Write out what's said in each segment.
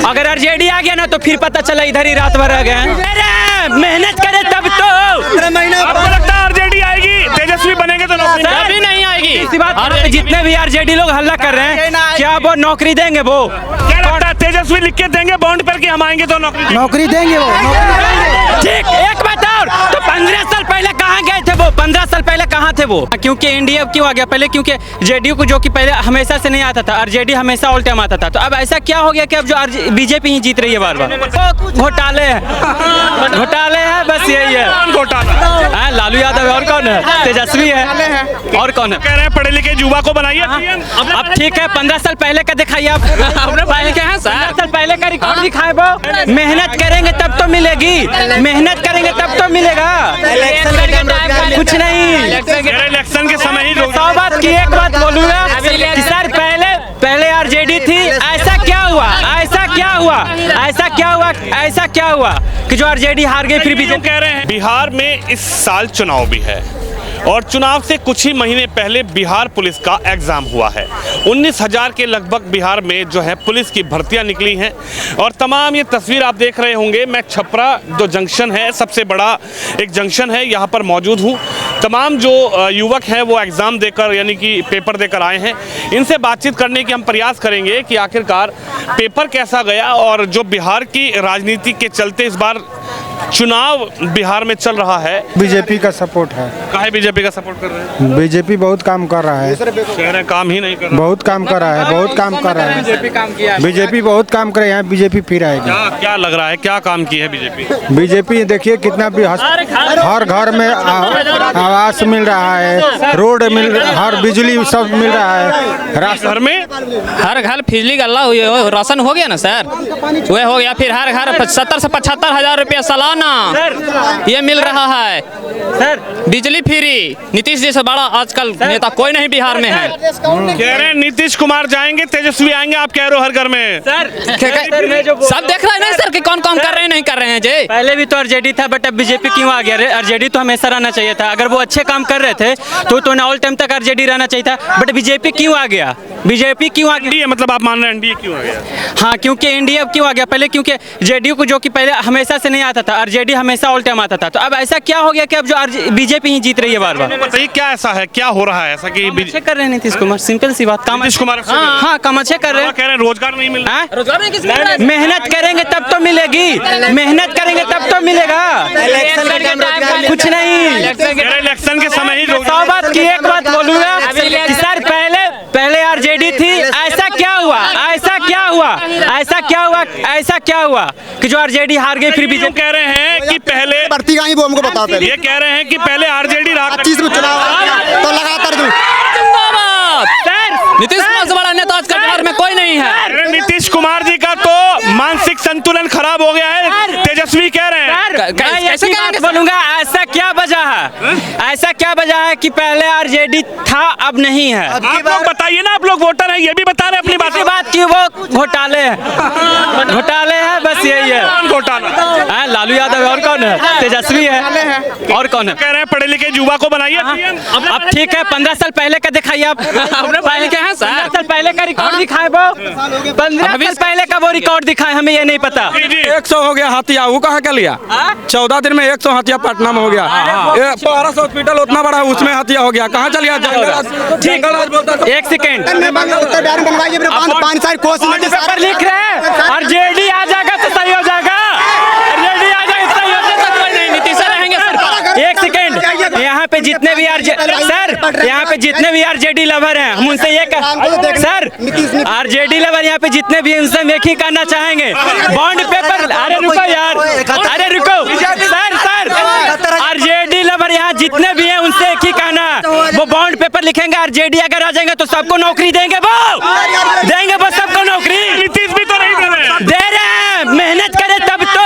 अगर आरजेडी आ गया ना तो फिर पता चला इधर ही रात भर रह गए। मेहनत करे तब तो। आपको लगता है आरजेडी आएगी, तेजस्वी बनेंगे तो नौकरी कभी नहीं आएगी। इसी बात पर जितने भी आरजेडी लोग हल्ला कर रहे हैं, क्या वो नौकरी देंगे? वो क्या लगता है तेजस्वी लिख के देंगे बॉन्ड पर कि हम आएंगे तो नौकरी देंगे वो। ठीक। एक बात और, तो 15 साल पहले कहाँ गए थे वो? 15 साल पहले कहाँ थे वो? क्योंकि एनडीए क्यों आ गया पहले? क्योंकि जेडीयू को, जो कि पहले हमेशा से नहीं आता था, आरजेडी हमेशा ऑल टाइम आता था। तो अब ऐसा क्या हो गया कि अब जो बीजेपी ही जीत रही है बार बार? घोटाले हैं, घोटाले हैं, बस यही है घोटाला। लालू यादव और कौन है? तेजस्वी है और कौन है? कह रहे हैं पढ़े लिखे युवा को बनाइए। अब ठीक है, 15 साल पहले का दिखाइए आप। 15 साल पहले का रिकॉर्ड दिखाए वो। मेहनत करेंगे तब तो मिलेगी, मेहनत करेंगे तब तो मिलेगा। कुछ नहीं, इलेक्शन के समय ही 100 बात की एक बात बोलूंगा कि सर पहले आरजेडी थी, ऐसा क्या हुआ? ऐसा क्या हुआ? ऐसा क्या हुआ? ऐसा क्या हुआ कि जो आरजेडी हार गई फिर बीजेपी? कह रहे हैं बिहार में इस साल चुनाव भी है और चुनाव से कुछ ही महीने पहले बिहार पुलिस का एग्जाम हुआ है। 19,000 के लगभग बिहार में जो है पुलिस की भर्तियां निकली हैं और तमाम ये तस्वीर आप देख रहे होंगे। मैं छपरा जो जंक्शन है, सबसे बड़ा एक जंक्शन है, यहाँ पर मौजूद हूँ। तमाम जो युवक हैं वो एग्ज़ाम देकर यानी कि पेपर देकर आए हैं। इनसे बातचीत करने की हम प्रयास करेंगे कि आखिरकार पेपर कैसा गया और जो बिहार की राजनीति के चलते इस बार चुनाव बिहार में चल रहा है। बीजेपी का सपोर्ट है। काहे बीजेपी का सपोर्ट कर रहे हैं? बीजेपी बहुत काम कर रहा है। कह रहे काम ही नहीं कर रहा। बहुत काम कर रहा है, बहुत काम कर रहा है। बीजेपी बहुत काम करे हैं, बीजेपी फिर आएगी। क्या लग रहा है, क्या काम की है बीजेपी? बीजेपी देखिए कितना भी हर घर में आवास मिल रहा है, रोड मिल, हर बिजली सब मिल रहा है। घर में हर घर बिजली गल्ला हुई, राशन हो गया ना सर, वह हो गया। फिर हर घर 70 से 75 हजार रुपया सालाना ये मिल रहा है सर। बिजली फ्री। नीतीश जी से बड़ा आजकल नेता कोई नहीं बिहार में है। कह रहे हैं नीतीश कुमार जाएंगे, तेजस्वी आएंगे। आप कह रहे हो हर घर में सर सब देख रहे हैं नहीं सर कि कौन काम कर रहे हैं नहीं कर रहे हैं जी। पहले भी तो आरजेडी था, बट अब बीजेपी क्यों आ गया? आरजेडी तो हमेशा रहना चाहिए था। अगर वो अच्छे काम कर रहे थे तो ऑल टाइम तक आरजेडी रहना चाहिए था, बट बीजेपी क्यों आ गया? बीजेपी क्यों आ गया? मतलब आप मान रहे हैं एनडीए क्यों आ गया? हाँ, क्योंकि एनडीए अब क्यों आ गया पहले? क्योंकि जेडीयू को, जो कि पहले हमेशा से नहीं आता था, आरजेडी हमेशा ऑल टाइम आता था। तो अब ऐसा क्या हो गया कि अब जो बीजेपी ही जीत रही है बार बार? बताइए क्या ऐसा है, क्या हो रहा है ऐसा कि अच्छे कर रहे हैं नीतीश कुमार? सिंपल सी बात, काम नीतीश कुमार हाँ काम अच्छे कर रहे हैं। कह रहे हैं रोजगार नहीं मिल रहा। रोजगार नहीं किसी को। मेहनत करेंगे तब तो मिलेगी, मेहनत करेंगे तब तो मिलेगा। कुछ नहीं, इलेक्शन के समय ही 100 बात की एक बात बोलूंगा कि सर पहले आरजेडी थी, ऐसा क्या हुआ? ऐसा क्या हुआ? ऐसा क्या हुआ? ऐसा क्या हुआ कि जो आरजेडी हार गई फिर बीजेपी? कह रहे हैं कि पहले भर्ती का ही वो हमको बताते हैं। ये कह रहे हैं कि पहले आरजेडी 25 में चुनाव तो लगातार नीतीश कुमार से बड़ा नेता आज बिहार में कोई नहीं है। नीतीश कुमार जी का तो मानसिक संतुलन खराब हो गया है, तेजस्वी कह रहे हैं। कैसे बोलूंगा, ऐसा क्या वजह है? ऐसा क्या वजह है कि पहले आरजेडी था अब नहीं है? आप लोग बताइए ना, आप लोग वोटर हैं, ये भी बता रहे अपनी बात की वो घोटाले हैं, घोटाले हैं, बस यही है घोटाला। लालू यादव और कौन है? तेजस्वी है और कौन है? कह रहे हैं पढ़े लिखे युवा को बनाइए। अब ठीक है, 15 साल पहले का दिखाइए आप। 15 साल पहले का रिकॉर्ड दिखाए वो। 15 साल पहले का वो रिकॉर्ड दिखाए, हमें ये नहीं पता। 100 हो गया हाथिया, वो कहाँ का लिया? 14 दिन में 100 हाथिया पटना में हो गया। 1200 हॉस्पिटल उतना बड़ा है, उसमें हाथिया हो गया। कहाँ चलिए? एक सेकेंड, पेपर लिख रहे हैं आरजेडी आ जाएगा तो सही हो जाएगा। आरजेडी आ जाएगा तो सही हो जाएगा। नीतीश रहेंगे सर। एक सेकेंड, यहाँ पे जितने भी सर, यहाँ पे जितने भी आरजेडी लवर हैं, हम उनसे ये सर, आरजेडी लवर यहाँ पे जितने भी, उनसे हम एक ही करना चाहेंगे, बॉन्ड पेपर। अरे रुको यार, अरे रुको सर, आरजेडी लवर यहाँ जितने भी हैं उनसे एक ही कहना, वो बॉन्ड पेपर लिखेंगे। आरजेडी अगर आ जाएंगे तो सबको नौकरी देंगे, वो देंगे, वो सबको नौकरी। नीतीश भी तो नहीं दे रहे हैं, मेहनत करे तब तो।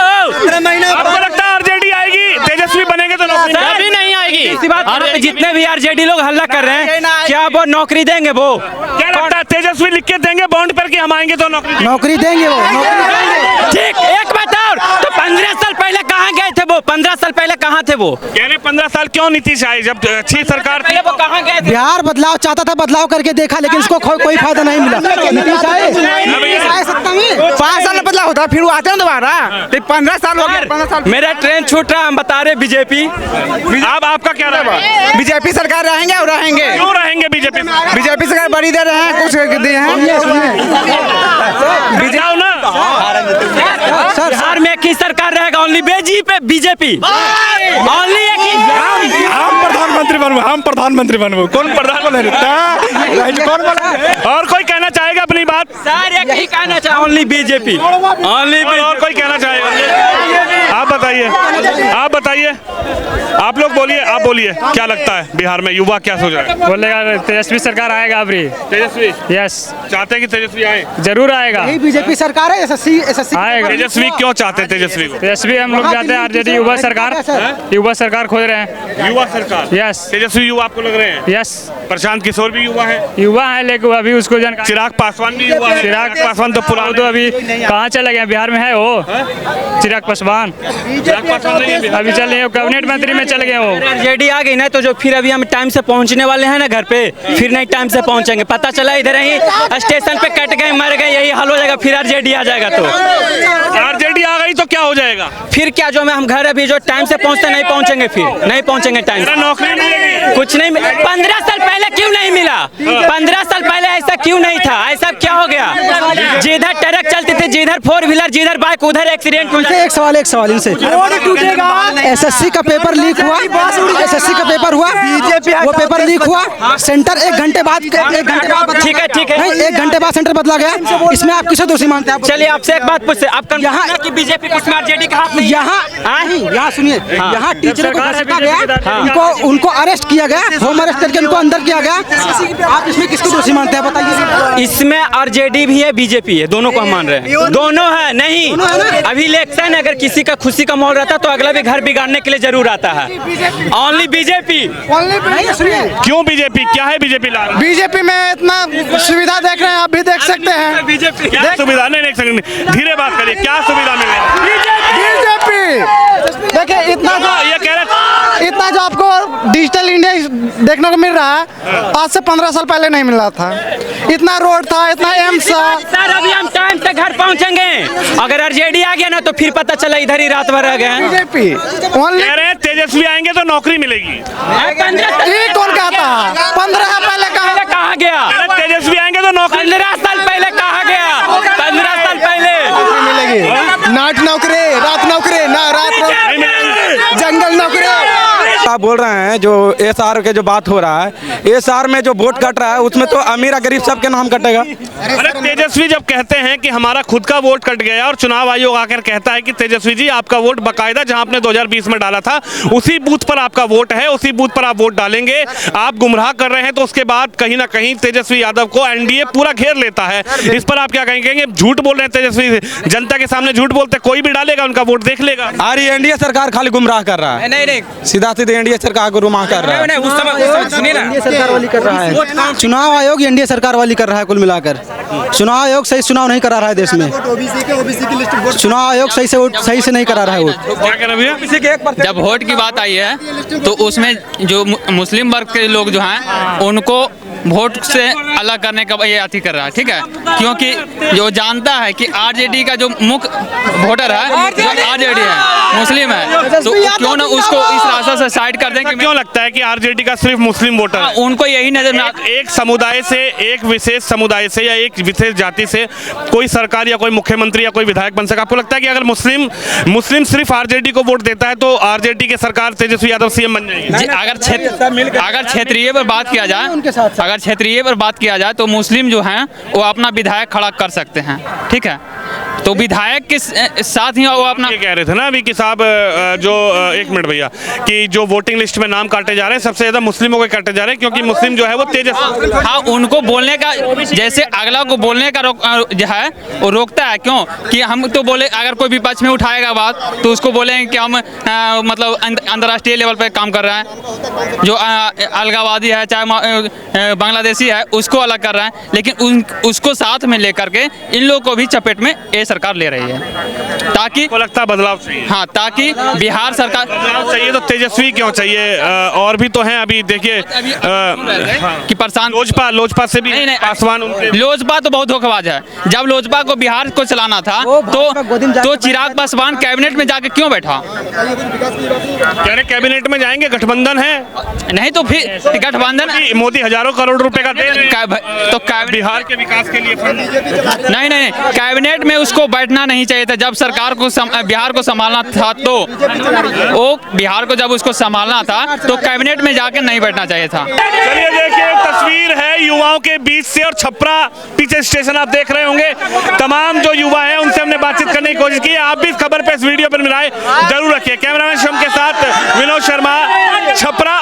आपको लगता है आरजेडी आएगी, तेजस्वी बनेंगे तो नौकरी कभी नहीं आएगी। इसी बात पर जितने भी आरजेडी लोग हल्ला कर रहे हैं, क्या वो नौकरी देंगे? वो क्या लगता है तेजस्वी लिख के देंगे बॉन्ड पर कि हम आएंगे तो नौकरी देंगे वो। ठीक। एक बात और, तो 15 साल पहले कहाँ गए थे वो? 15 साल पहले कहाँ थे वो? कह रहे 15 साल क्यों नीतीश आए जब अच्छी सरकार थी? वो कहाँ गए थे? बिहार बदलाव चाहता था, बदलाव करके देखा, लेकिन इसको कोई फायदा नहीं मिला। नीतीश आए सत्ता में 5 साल में बदलाव मामला होता फिर वो आते हैं दोबारा। तो 15 साल हो गए, 15 साल मेरा ट्रेन छूट रहा, हम बता रहे बीजेपी। अब आपका क्या राय है? बीजेपी सरकार रहेंगे और रहेंगे। क्यों रहेंगे बीजेपी? बीजेपी सरकार बड़ी दे रहे हैं, कुछ दिए हैं। जाओ ना। बिहार में एक ही सरकार रहेगा, ओनली बीजेपी, ओनली एक ही। हम प्रधानमंत्री बनबो, हम प्रधानमंत्री बनबो। कौन प्रधानमंत्री? कौन बोला? और कोई कहना चाहेगा अपनी बात? सर एक ही कहना चाहिए, ओनली बीजेपी, ओनली। और कोई कहना चाहेगा? आप बताइए, आप बताइए, आप लोग बोलिए, आप बोलिए, क्या लगता है बिहार में युवा क्या सोच रहा है? बोलेगा तेजस्वी सरकार आएगा अभी। तेजस्वी यस, चाहते हैं कि तेजस्वी आए? जरूर आएगा। बीजेपी सरकार है, एसएससी आएगा। तेजस्वी क्यों चाहते हैं तेजस्वी को? तेजस्वी हम लोग जाते हैं आरजेडी युवा सरकार खोज रहे हैं। युवा सरकार। यस तेजस्वी युवा आपको लग रहे हैं? यस, प्रशांत किशोर भी युवा है, युवा है लेकिन अभी उसको जानकारी। चिराग पासवान भी युवा है। चिराग पासवान तो पुराना तो अभी कहाँ चले गए? बिहार में है वो चिराग पासवान, चिराग पासवान नहीं है बिहार। अभी चले कैबिनेट मंत्री में चले गए वो। आरजेडी आ गई ना तो जो फिर अभी हम टाइम से पहुंचने वाले हैं ना घर पे, फिर नहीं टाइम से पहुंचेंगे। पता चला इधर ही स्टेशन पे कट गए, मर गए, यही हाल हो जाएगा। फिर आरजेडी आ जाएगा तो आरजेडी आ गई तो क्या हो जाएगा? फिर क्या, जो हम घर अभी जो टाइम से पहुंचते नहीं पहुंचेंगे, फिर नहीं पहुंचेंगे टाइम से। नौकरी मिलेगी? कुछ नहीं 15 साल पहले क्यों नहीं मिला? 15 साल पहले ऐसा क्यों नहीं था? ऐसा क्या हो गया? जिधर ट्रक चलती थी, जिधर 4 व्हीलर, जिधर बाइक, उधर एक्सीडेंट। एक सवाल इनसे, एसएससी का पेपर लीक हुआ, एसएससी का पेपर हुआ, वो पेपर लीक हुआ, सेंटर 1 घंटे बाद ठीक है, ठीक है, नहीं, 1 घंटे बाद सेंटर बदला गया। इसमें आप किसे दोषी मानते हैं? चलिए आपसे एक बात पूछते, आप यहाँ कि बीजेपी इसमें आरजेडी का हाथ नहीं? यहाँ सुनिए, यहाँ टीचरों को घसीटा गया, उनको अरेस्ट किया गया, होम अरेस्ट करके उनको अंदर किया गया। आप इसमें किसको दोषी मानते हैं बताइए? इसमें आरजेडी भी है, बीजेपी है, दोनों को हम मान रहे हैं। दोनों है नहीं, अभी इलेक्शन अगर किसी का खुशी का माहौल रहता तो अगला भी घर बिगाड़ने के लिए जरूर आता है। Only BJP. क्यों बीजेपी? क्या है बीजेपी ला? बीजेपी में इतना सुविधा देख रहे हैं, आप भी देख सकते हैं। बीजेपी क्या सुविधा? नहीं एक सेकंड, धीरे बात करिए, क्या सुविधा मिल रही है? बीजेपी देखिए, इतना जो आपको डिजिटल इंडिया देखने को मिल रहा है, आज से 15 साल पहले नहीं मिल रहा था। इतना रोड था, इतना एम्स था। सर अभी हम टाइम से घर पहुंचेंगे, अगर आरजेडी आ गया ना तो फिर पता चला इधर ही रात भर रह गए। बीजेपी कह रहे हैं तेजस्वी आएंगे तो नौकरी मिलेगी। ये कौन कहता है? 15 पहले कहा गया? तेजस्वी आएंगे तो नौकरी। 15 साल पहले कहा गया? 15 साल पहले मिलेगी। नाट नौकरी, रात नौकरी, ना रात जंगल नौकरी। आप बोल रहे हैं जो एसआर के जो बात हो रहा है, एसआर में जो वोट कट रहा है उसमें तो अमीर गरीब सबके नाम कटेगा। अरे तेजस्वी जब कहते हैं कि हमारा खुद का वोट कट गया और चुनाव आयोग आकर कहता है कि तेजस्वी जी आपका वोट बकायदा जहां आपने 2020 में डाला था उसी बूथ पर आपका वोट है, उसी बूथ पर आप वोट डालेंगे, आप गुमराह कर रहे हैं, तो उसके बाद कहीं ना कहीं तेजस्वी यादव को एनडीए पूरा घेर लेता है। इस पर आप क्या कहेंगे? झूठ बोल रहे हैं तेजस्वी, जनता के सामने झूठ बोलते, कोई भी डालेगा उनका वोट देख लेगा। अरे एनडीए सरकार खाली गुमराह कर रहा है, नहीं सीधा सीधे एनडीए सरकार को रुमा कर रहा है। उस समय सुनिए ना, सरकार वाली कर रहा है, चुनाव आयोग एनडीए सरकार वाली कर रहा है। कुल मिलाकर चुनाव आयोग सही चुनाव नहीं करा रहा है देश में। चुनाव आयोग सही से नहीं करा रहा है वो। क्या कह रहे हैं? जब वोट की बात आई है तो उसमें जो मुस्लिम वर्ग के लोग जो हैं उनको वोट से अलग करने का ये अति कर रहा है, ठीक है, क्योंकि जो जानता है कि आरजेडी का जो मुख्य वोटर है जो आरजेडी है, मुस्लिम है, तो क्यों ना उसको इस रास्ते से साइड कर दें। क्यों लगता है कि आरजेडी का सिर्फ मुस्लिम वोटर है? उनको यही नजर में एक समुदाय से, एक विशेष समुदाय से या एक विशेष जाति से कोई सरकार या कोई मुख्यमंत्री या कोई विधायक बन सका? आपको लगता है कि अगर मुस्लिम सिर्फ आरजेडी को वोट देता है तो आरजेडी की सरकार तेजस्वी यादव सीएम बन जाएगी? अगर क्षेत्रीय पर बात किया जाए, अगर क्षेत्रीय पर बात किया जाए तो मुस्लिम जो हैं वो अपना विधायक खड़ा कर सकते हैं, ठीक है, तो विधायक के साथ ही वो अपना ये कह रहे थे ना अभी कि साहब जो एक मिनट भैया, कि जो वोटिंग लिस्ट में नाम काटे जा रहे हैं सबसे ज्यादा मुस्लिमों के काटे जा रहे हैं क्योंकि मुस्लिम जो है वो तेजस्वी। हाँ, उनको बोलने का, जैसे अगला को बोलने का जो है वो रोकता है। क्यों कि हम तो बोले, अगर कोई विपक्ष में उठाएगा बात तो उसको बोलेंगे कि हम मतलब अंतर्राष्ट्रीय लेवल पे काम कर रहे हैं, जो अलगावादी है चाहे बांग्लादेशी है उसको अलग कर रहे हैं, लेकिन उसको साथ में लेकर के इन लोगों को भी चपेट में सरकार ले रही है, ताकि को लगता है बदलाव चाहिए। हाँ, ताकि बिहार सरकार बदलाव चाहिए तो तेजस्वी क्यों चाहिए? और भी तो हैं, अभी देखिए कि प्रशांत लोजपा से भी नहीं, पासवान उनके लोजपा तो बहुत धोखेबाज है। जब लोजपा को बिहार को चलाना था तो चिराग पासवान कैबिनेट में जाके क्यों बैठा? कह रहे कैबिनेट में जाएंगे, गठबंधन है। नहीं तो फिर गठबंधन मोदी हजारों करोड़ रुपए का दे रहे हैं तो बिहार के विकास के लिए फंड। नहीं, कैबिनेट में उसको बैठना नहीं चाहिए था। जब सरकार को बिहार को संभालना था तो वो बिहार को जब उसको संभालना था तो कैबिनेट में जाके नहीं बैठना चाहिए था। चलिए देखिए, तस्वीर है युवाओं के बीच से, और छपरा पीछे स्टेशन आप देख रहे होंगे। तमाम जो युवा हैं उनसे हमने बातचीत करने की कोशिश की है। आप भी इस खबर पे, इस वीडियो पर मिलाए जरूर रखिए। कैमरामैन शम के साथ विनोद शर्मा, छपरा।